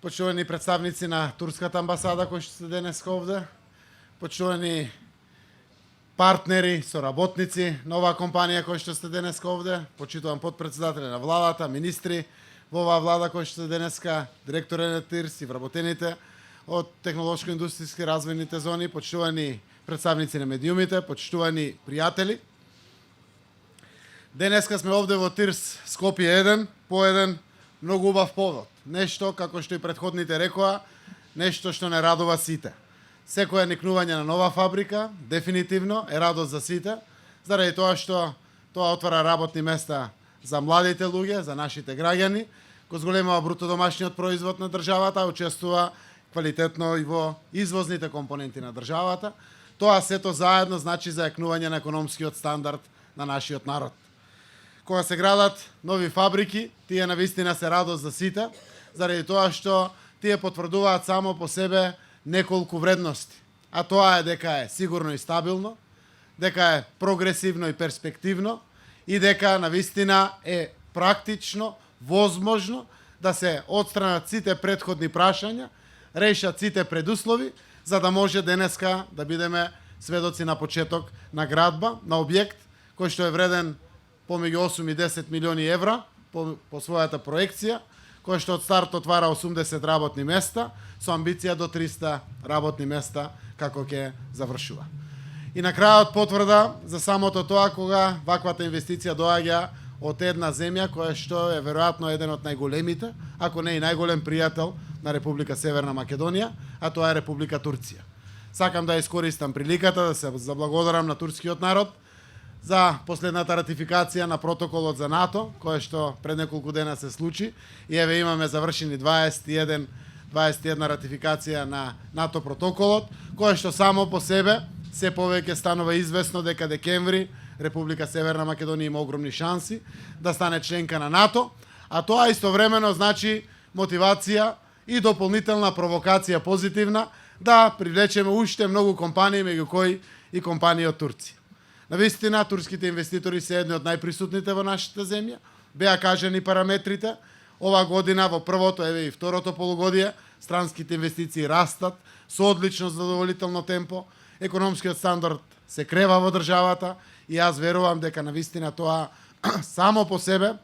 почитувани представници на турската амбасада кои што се денеска овде, почитувани партнери, соработници на оваа компанија кои што сте денеска овде, почитувам потпредседатели на владата, министри во оваа влада кои што се денеска, директори на ТИРС и вработените од технолошко-индустријски развојните зони, почитувани представници на медиумите, почитувани пријатели. Денеска сме овде во ТИРС Скопје 1 по еден многу убав повод. Нешто, како што и претходните рекоа, нешто што не радува сите. Секоја никнување на нова фабрика, дефинитивно, е радост за сите, заради тоа што тоа отвара работни места за младите луѓе, за нашите граѓани, го зголемува бруто домашниот производ на државата, учествува квалитетно и во извозните компоненти на државата. Тоа сето заедно значи зајакнување на економскиот стандард на нашиот народ. Кога се градат нови фабрики, тие навистина се радост за сите, заради тоа што тие потврдуваат само по себе неколку вредности. А тоа е дека е сигурно и стабилно, дека е прогресивно и перспективно и дека навистина е практично, возможно да се отстранат сите претходни прашања, решат сите предуслови, за да може денеска да бидеме сведоци на почеток на градба, на објект кој што е вреден помеѓу 8 и 10 милиони евра по својата проекција, кој што од старт отвара 80 работни места, со амбиција до 300 работни места како ќе завршува. И на крајот потврда за самото тоа кога ваквата инвестиција доаѓа од една земја која што е веројатно еден од најголемите, ако не и најголем пријател на Република Северна Македонија, а тоа е Република Турција. Сакам да искористам приликата да се заблагодарам на турскиот народ за последната ратификација на протоколот за НАТО, кој што пред неколку дена се случи, и еве имаме завршени 21 ратификација на НАТО протоколот, кој што само по себе се повеќе станува известно дека декември Република Северна Македонија има огромни шанси да стане членка на НАТО, а тоа истовремено значи мотивација и дополнителна провокација позитивна да привлечеме уште многу компании, меѓу кои и компании од Турција. Навистина, турските инвеститори се едни од најприсутните во нашата земја. Беа кажани параметрите. Ова година во првото, еве и второто полугодие, странските инвестиции растат со одлично задоволително темпо. Економскиот стандард се крева во државата и јас верувам дека навистина тоа само по себе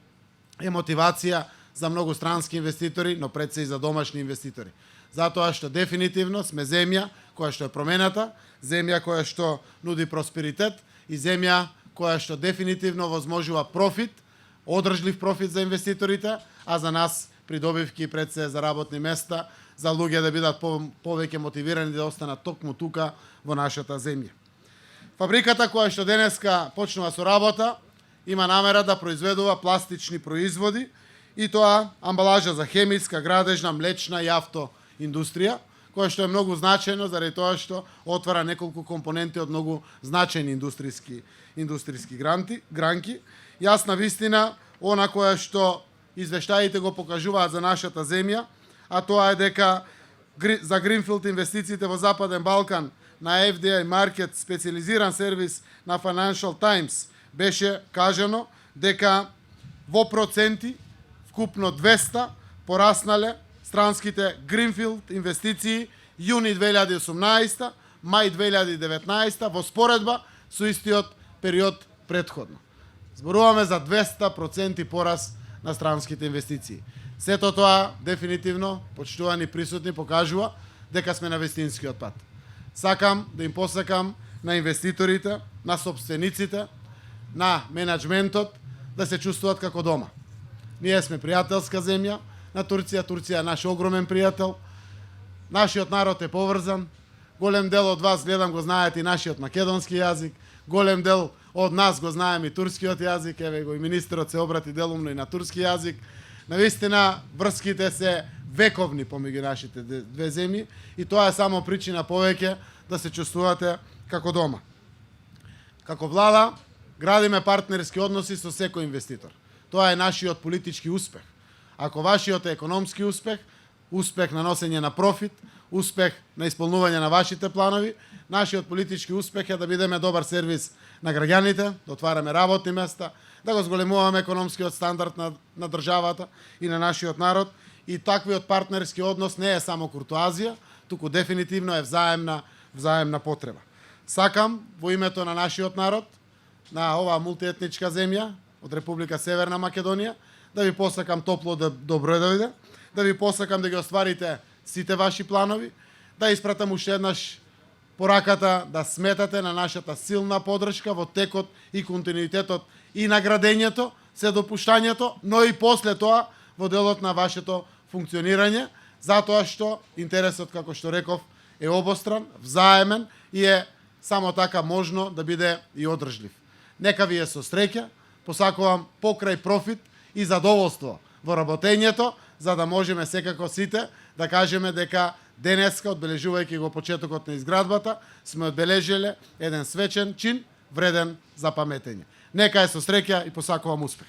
е мотивација за многу странски инвеститори, но пред се и за домашни инвеститори. Затоа што дефинитивно сме земја која што е промената, земја која што нуди просперитет и земја која што дефинитивно возможува профит, одржлив профит за инвеститорите, а за нас придобивки пред се за работни места, за луѓе да бидат повеќе мотивирани да останат токму тука во нашата земја. Фабриката која што денеска почнува со работа има намера да произведува пластични производи и тоа амбалажа за хемиска, градежна, млечна и авто индустрија, која што е многу значајно заради тоа што отвара неколку компоненти од многу значајни индустријски гранки. Јас навистина, она која што извештаите го покажуваат за нашата земја, а тоа е дека за Гринфилд инвестициите во Западен Балкан на FDI Market, специализиран сервис на Financial Times, беше кажано дека во проценти вкупно 200 пораснале странските Гринфилд инвестиции јуни 2018, мај 2019 во споредба со истиот период претходно. Зборуваме за 200% порас на странските инвестиции. Сето тоа дефинитивно, почитувани присутни, покажува дека сме на вистинскиот пат. Сакам да им посакам на инвеститорите, на собствениците, на менеджментот да се чувствуваат како дома. Ние сме пријателска земја на Турција, Турција е наш огромен пријател. Нашиот народ е поврзан. Голем дел од вас, гледам, го знаете и нашиот македонски јазик. Голем дел од нас го знаем и турскиот јазик. Еве го и министерот се обрати делумно и на турски јазик. Навистина, врските се вековни помеѓу нашите две земји и тоа е само причина повеќе да се чувствувате како дома. Како влада, градиме партнерски односи со секој инвеститор. Тоа е нашиот политички успех. Ако вашиот е економски успех, успех на носење на профит, успех на исполнување на вашите планови, нашиот политички успех е да бидеме добар сервис на граѓаните, да отвараме работни места, да го зголемуваме економскиот стандард на државата и на нашиот народ и таквиот партнерски однос не е само куртоазија, туку дефинитивно е взаемна потреба. Сакам во името на нашиот народ, на оваа мултиетничка земја од Република Северна Македонија, да ви посакам топло добро дојде, да ви посакам да ги остварите сите ваши планови, да испратам уште еднаш пораката да сметате на нашата силна поддршка во текот и континуитетот и наградењето, се допуштањето, но и после тоа во делот на вашето функционирање, затоа што интересот, како што реков, е обостран, взаемен и е само така можно да биде и одржлив. Нека ви е со среќа, посакувам покрај профит и задоволство во работењето, за да можеме секако сите да кажеме дека денеска, одбележувајќи го почетокот на изградбата, сме одбележеле еден свечен чин, вреден за паметење. Нека е со среќа и посакувам успех.